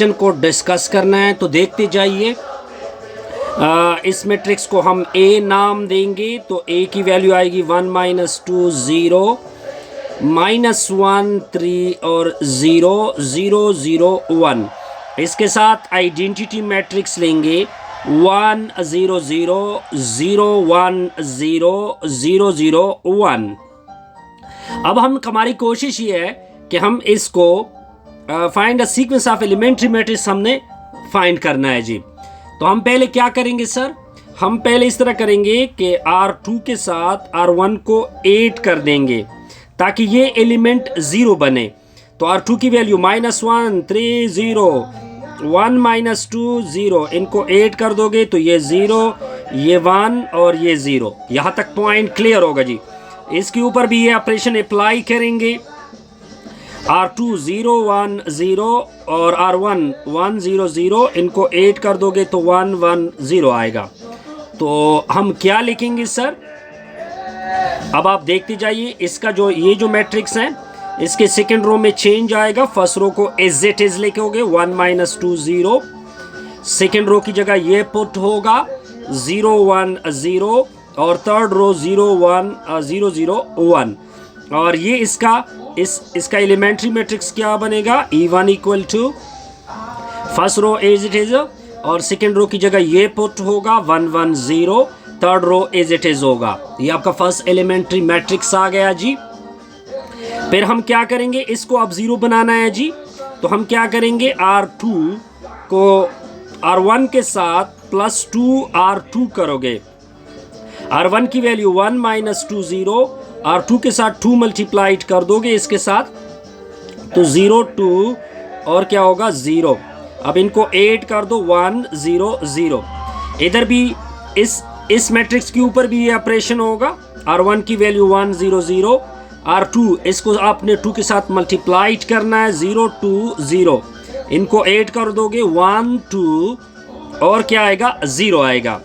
Question को discuss करना है तो देखते जाइए। इस मैट्रिक्स को हम ए नाम देंगे तो ए की वैल्यू आएगी 1 -2 0 -1 3 और 0 0 0 1। इसके साथ आइडेंटिटी मैट्रिक्स लेंगे 1 0 0 0 1 0 0 0 1। अब हमारी कोशिश ये है कि हम इसको find a sequence of elementary matrix हमने फाइंड करना है जी। तो हम पहले क्या करेंगे सर, हम पहले इस तरह करेंगे कि R2 के साथ R1 को 8 कर देंगे ताकि ये एलिमेंट 0 बने। तो R2 की वैल्यू -1 3 0 1 -2 0, इनको 8 कर दोगे तो ये 0 ये 1 और ये 0। यहाँ तक पॉइंट क्लियर होगा जी। इसके ऊपर भी ये ऑपरेशन अप्लाई करेंगे। R2 0 1 0 और R1 1 0 0, इनको 8 कर दोगे तो 1 1 0 आएगा। तो हम क्या लिखेंगे सर, अब आप देखते जाइए। इसका ये जो मैट्रिक्स है इसके सेकेंड रो में चेंज आएगा। फर्स्ट रो को एज इट इज लिखोगे 1 -2 0, सेकेंड रो की जगह ये पुट होगा 0 1 0 और थर्ड रो 0 1 0 0 1। और ये इसका एलिमेंट्री मैट्रिक्स क्या बनेगा, E1 equal to first row as it is और सेकेंड रो की जगह ये पुट होगा 1 1 0, third row as it is होगा। ये आपका फर्स्ट एलिमेंट्री मैट्रिक्स आ गया जी। फिर हम क्या करेंगे, इसको अब 0 बनाना है जी। तो हम क्या करेंगे, R2 को R1 के साथ +2 R2 करोगे। R1 की वैल्यू 1 -2 0, R2 के साथ 2 मल्टीप्लाइड कर दोगे इसके साथ तो 0 2 और क्या होगा 0। अब इनको 8 कर दो 1 0 0। इधर भी इस मैट्रिक्स के ऊपर भी ये ऑपरेशन होगा। R1 की वैल्यू 1 0 0, R2 इसको आपने 2 के साथ मल्टीप्लाइड करना है 0 2 0, इनको 8 कर दोगे 1 2 और क्या आएगा 0 आएगा।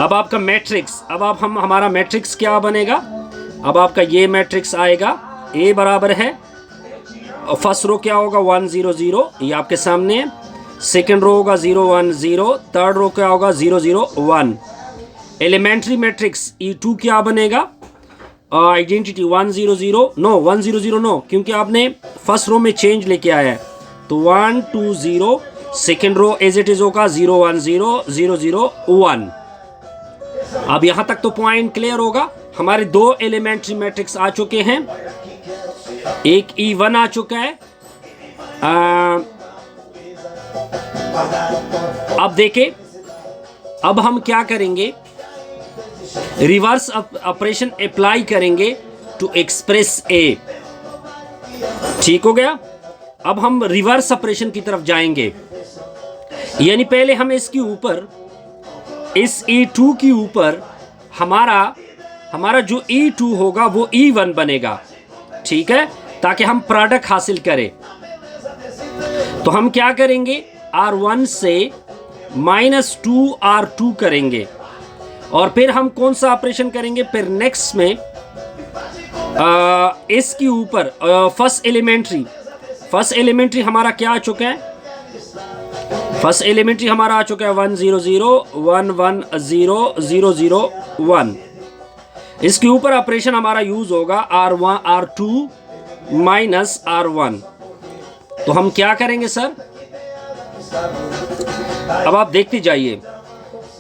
अब आपका मैट्रिक्स, अब आप हमारा मैट्रिक्स क्या बनेगा, अब आपका ये मैट्रिक्स आएगा। ए बराबर है, फर्स्ट रो क्या होगा 1 0 0, ये आपके सामने है। सेकेंड रो होगा 0 1 0, थर्ड रो क्या होगा 0 0 1। एलिमेंट्री मैट्रिक्स E2 क्या बनेगा, आइडेंटिटी 1 0 0 नो 1 0 0 नो, क्योंकि आपने फर्स्ट रो में चेंज लेके आया है। तो 1 2 0, second row as it is होगा 0 1 0 0 0 1। अब यहां तक तो पॉइंट क्लियर होगा। हमारे 2 एलिमेंट्री मैट्रिक्स आ चुके हैं, एक E1 आ चुका है। अब देखें, अब हम क्या करेंगे, रिवर्स ऑपरेशन अप्लाई करेंगे टू एक्सप्रेस ए। ठीक हो गया। अब हम रिवर्स ऑपरेशन की तरफ जाएंगे, यानी पहले हम इसके ऊपर, इस E2 के ऊपर हमारा जो E2 होगा वो E1 बनेगा, ठीक है, ताकि हम प्रोडक्ट हासिल करें। तो हम क्या करेंगे, R1 से -2 R2 करेंगे और फिर हम कौन सा ऑपरेशन करेंगे, फिर नेक्स्ट में इसके ऊपर फर्स्ट एलिमेंट्री हमारा क्या आ चुका है, फर्स्ट एलिमेंट्री हमारा आ चुका है 1 0 0 1 1 0 0 0 1। इसके ऊपर ऑपरेशन हमारा यूज होगा R2 -R1। तो हम क्या करेंगे सर, अब आप देखते जाइए।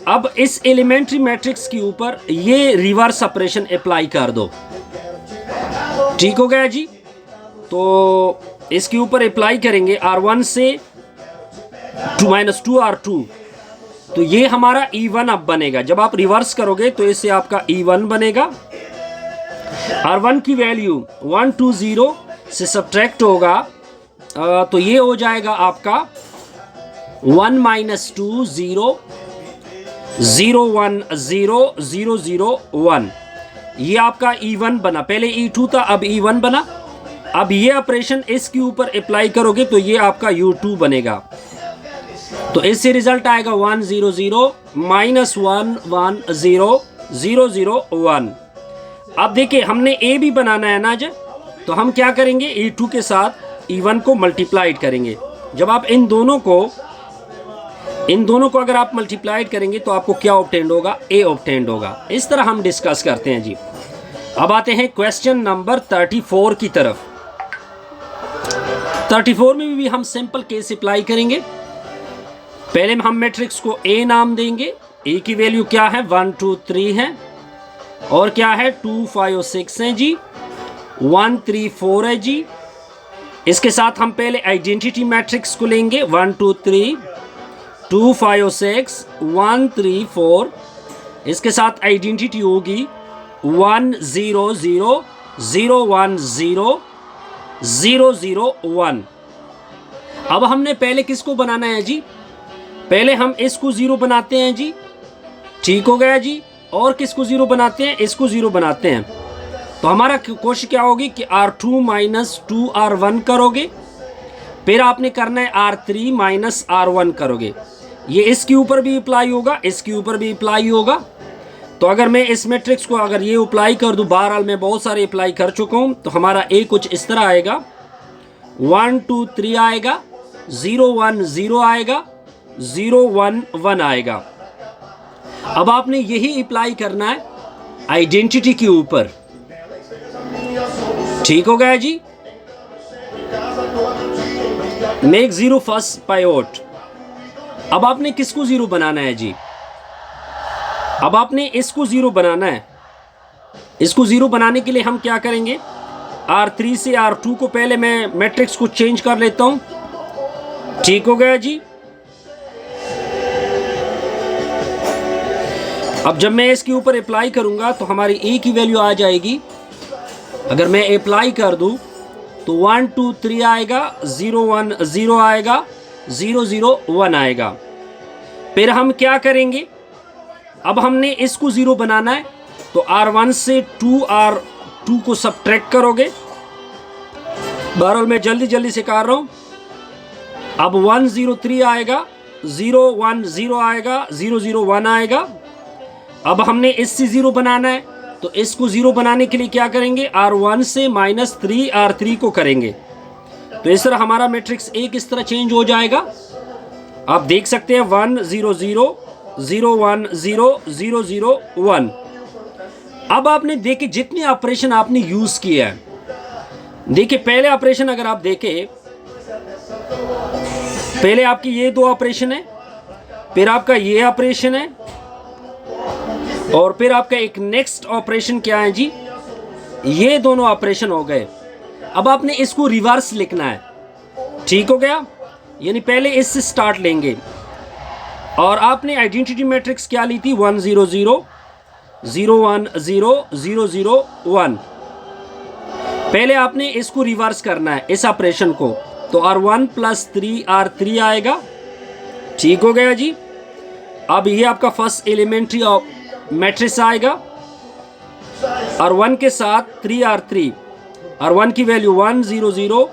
अब इस एलिमेंट्री मैट्रिक्स के ऊपर ये रिवर्स ऑपरेशन अप्लाई कर दो। ठीक हो गया जी। तो इसके ऊपर अप्लाई करेंगे R1 से -2 R2, तो ये हमारा E1 अब बनेगा। जब आप रिवर्स करोगे तो इससे आपका E1 बनेगा। R1 की वैल्यू 1 2 0 से सब्ट्रैक्ट होगा, तो ये हो जाएगा आपका 1 -2 0 0 1 0 0 0 1। ये आपका E1 बना, पहले E2 था अब E1 बना। अब ये ऑपरेशन इसके ऊपर अप्लाई करोगे तो ये आपका U2 बनेगा। तो इससे रिजल्ट आएगा 1 0 0 -1 1 0 0 0 1। अब देखिए हमने ए भी बनाना है ना, तो हम क्या करेंगे, E2 के साथ E1 को मल्टीप्लाइड करेंगे। जब आप इन दोनों को अगर आप मल्टीप्लाइड करेंगे तो आपको क्या ऑब्टेंड होगा, ए ऑब्टेंड होगा। इस तरह हम डिस्कस करते हैं जी। अब आते हैं क्वेश्चन नंबर 34 की तरफ। 34 में भी हम सिंपल केस अप्लाई करेंगे। पहले हम मैट्रिक्स को ए नाम देंगे। ए की वैल्यू क्या है, 1 2 3 है, और क्या है 2 5 6 है जी, 1 3 4 है जी। इसके साथ हम पहले आइडेंटिटी मैट्रिक्स को लेंगे, 1 2 3 2 5 6 1 3 4। इसके साथ आइडेंटिटी होगी 1 0 0 0 1 0 0 0 1। अब हमने पहले किसको बनाना है जी, पहले हम इसको 0 बनाते हैं जी, ठीक हो गया जी। और किसको 0 बनाते हैं, इसको 0 बनाते हैं। तो हमारा कोशिश क्या होगी कि R2 माइनस 2R1 करोगे, फिर आपने करना है R3 माइनस R1 करोगे। ये इसके ऊपर भी अप्लाई होगा, इसके ऊपर भी अप्लाई होगा। तो अगर मैं इस मैट्रिक्स को अगर ये अप्लाई कर दूं, बहरहाल मैं बहुत सारे अप्लाई कर चुका हूं, तो हमारा ए कुछ इस तरह आएगा, 1 2 3 आएगा, 0 1 0 आएगा, 0 1 1 आएगा। अब आपने यही अप्लाई करना है आइडेंटिटी के ऊपर, ठीक हो गया जी। Make 0 first pivot. अब आपने किसको 0 बनाना है जी, अब आपने इसको 0 बनाना है। इसको 0 बनाने के लिए हम क्या करेंगे, R3 से R2 को पहले मैं मैट्रिक्स को चेंज कर लेता हूं, ठीक हो गया जी। अब जब मैं इसके ऊपर अप्लाई करूंगा तो हमारी ए की वैल्यू आ जाएगी। अगर मैं अप्लाई कर दूं तो 1 2 3 आएगा, 0 1 0 आएगा, 0 0 1 आएगा। फिर हम क्या करेंगे, अब हमने इसको 0 बनाना है, तो R1 से 2R2 को सबट्रैक्ट करोगे। बहरहाल मैं जल्दी से कर रहा हूं। अब 1 0 3 आएगा, 0 1 0 आएगा, 0 0 1 आएगा। अब हमने इससे 0 बनाना है, तो इसको 0 बनाने के लिए क्या करेंगे, R1 से माइनस 3 R3 को करेंगे। तो इस तरह हमारा मैट्रिक्स ए किस तरह चेंज हो जाएगा, आप देख सकते हैं 1 0 0 0 1 0 0 0 1। अब आपने देखे जितने ऑपरेशन आपने यूज किए हैं, देखिए पहले ऑपरेशन अगर आप देखें, पहले आपकी ये 2 ऑपरेशन है, फिर आपका ये ऑपरेशन है, और फिर आपका एक नेक्स्ट ऑपरेशन क्या है जी, ये दोनों ऑपरेशन हो गए। अब आपने इसको रिवर्स लिखना है, ठीक हो गया। यानी पहले इससे स्टार्ट लेंगे, और आपने आइडेंटिटी मैट्रिक्स क्या ली थी, 1 0 0 0 1 0 0 0 1। पहले आपने इसको रिवर्स करना है, इस ऑपरेशन को, तो R1 प्लस 3 R3 आएगा, ठीक हो गया जी। अब ये आपका फर्स्ट एलिमेंट्री मैट्रिक्स आएगा, R1 के साथ 3 R3, R1 की वैल्यू 1 0 0,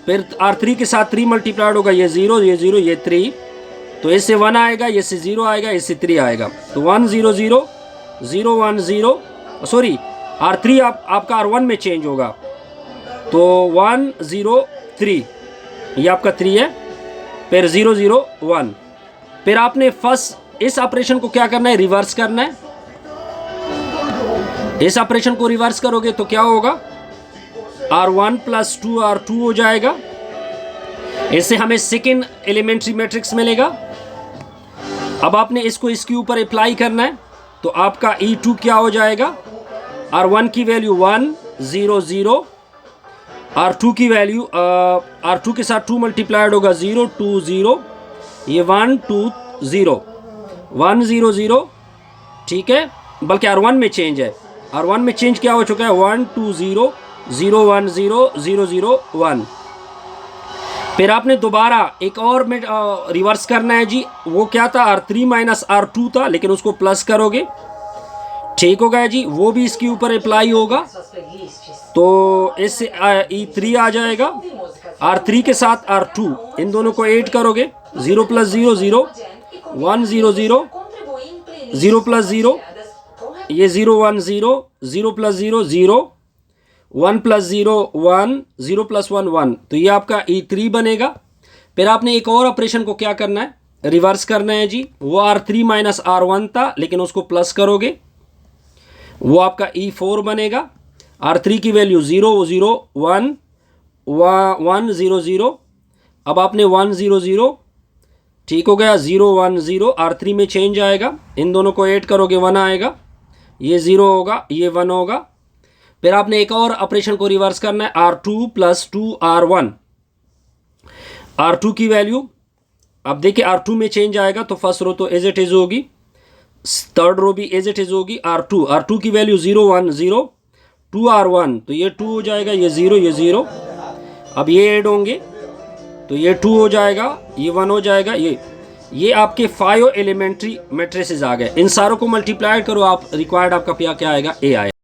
फिर R3 के साथ 3 मल्टीप्लाइड होगा, ये 0 ये 0 ये 3, तो इससे 1 आएगा, ये से 0 आएगा, इससे 3 आएगा, तो 1 0 0 0 1 0, सॉरी R3 आपका R1 में चेंज होगा, तो 1 0 3, ये आपका 3 है, फिर 0 0 1। फिर आपने फर्स्ट इस ऑपरेशन को क्या करना है, रिवर्स करना है। इस ऑपरेशन को रिवर्स करोगे तो क्या होगा, R1 प्लस 2 R2 हो जाएगा। इससे हमें सेकेंड एलिमेंट्री मैट्रिक्स मिलेगा। अब आपने इसको इसके ऊपर अप्लाई करना है, तो आपका E2 क्या हो जाएगा, R1 की वैल्यू 1 0 0, R2 की वैल्यू R2 के साथ 2 मल्टीप्लाइड होगा, 0 2 0, ये 1 2 0 1 0 0, ठीक है। बल्कि R1 में चेंज है, R1 में चेंज क्या हो चुका है, 1 2 0 0 1 0 0 0 1। फिर आपने दोबारा एक और में रिवर्स करना है जी, वो क्या था, R3 माइनस R2 था, लेकिन उसको प्लस करोगे, ठीक हो गया जी। वो भी इसके ऊपर अप्लाई होगा, तो इससे E3 आ जाएगा, R3 के साथ R2, इन दोनों को ऐड करोगे, 0 प्लस 0 0 1 0 0 0 प्लस 0, ये 0 1 0 0 प्लस 0 0 1 प्लस 0 1 0 प्लस 1 1, तो ये आपका E3 बनेगा। फिर आपने एक और ऑपरेशन को क्या करना है, रिवर्स करना है जी। वो R3 माइनस R1 था, लेकिन उसको प्लस करोगे, वो आपका E4 बनेगा। R3 की वैल्यू 0 0 1 1 0 0, अब आपने 1 0 0, ठीक हो गया, 0 1 0, R3 में चेंज आएगा, इन दोनों को ऐड करोगे 1 आएगा, ये 0 होगा, ये 1 होगा। फिर आपने एक और ऑपरेशन को रिवर्स करना है, R2 प्लस 2 R1। R2 की वैल्यू, अब देखिए R2 में चेंज आएगा तो फर्स्ट रो तो एज इट इज होगी, थर्ड रो भी एज इट इज होगी। R2 की वैल्यू 0 1 0, 2 R1 तो ये 2 हो जाएगा, ये 0 ये 0, अब ये ऐड होंगे तो ये 2 हो जाएगा, ये 1 हो जाएगा। ये आपके 5 एलिमेंट्री मैट्रिसेस आ गए। इन सारों को मल्टीप्लाई करो आप, रिक्वायर्ड आपका क्या आएगा, ए आएगा।